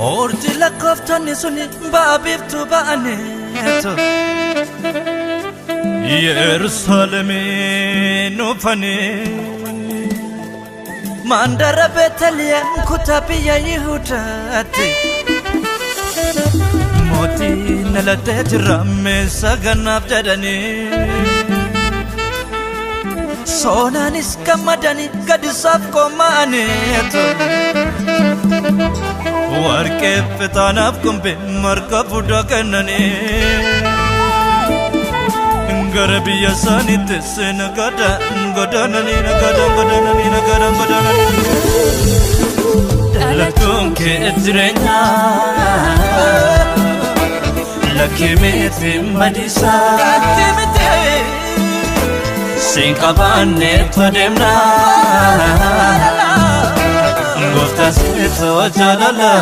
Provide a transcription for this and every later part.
Orjila koftani suni babibtu baaneto Yerusalemi nufani Mandara Betalian kutabiya Yehudati Moti nalateti ramme saganaf jadani Sonanis kamadani gadisaf komaneto Warke petanaf kumbe marka buda kanane Garabiya sanit senagada godanani godanani Lakum ke etrenya Lakimete madisa Sinkabane tademna Gofta sito jalala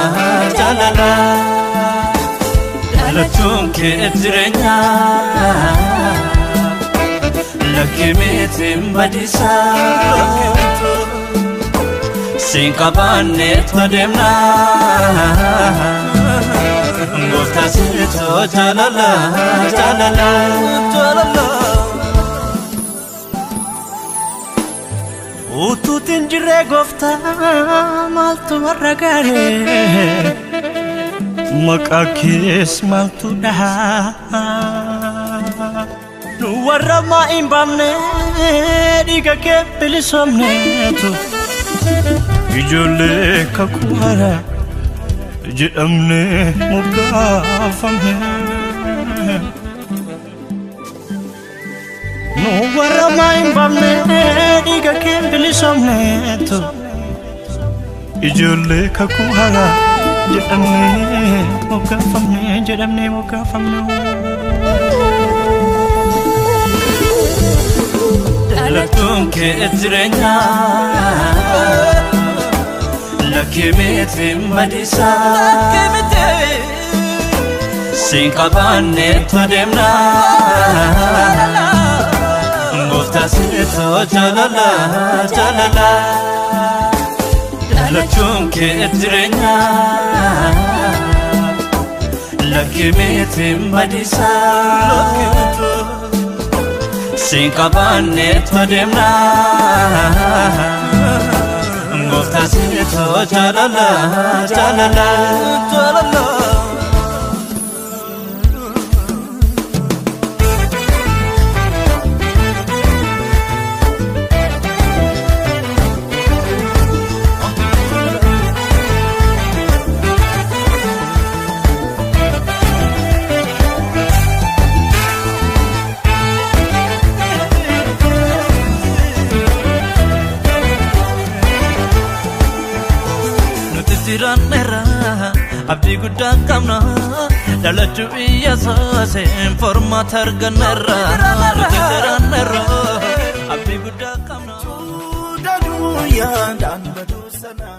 Lakum ke etrenya Lakimete madisa Sinkabane tademna Gofta sito jalala Utu tinjire gofta maltu waragare Makakis maltu daha Nu warama imbamne diga ke pilisomne tu Ijole kakuhara jedamne mugafamne Nu warama imbamne diga ke pilisomne tu Ijole kakuhara jedamne mugafamne Lakum ke etrenya Lakimete madisa Sinkabane tademna Gofta sito jalala Lakum ke etrenya Lakimete madisa Sinkabane tademna Gofta sito jalala Tiranera abdi gudda kamna dalatu iyasa sen format harganera tiranera abdi gudda kamna dadu ya dan badu sana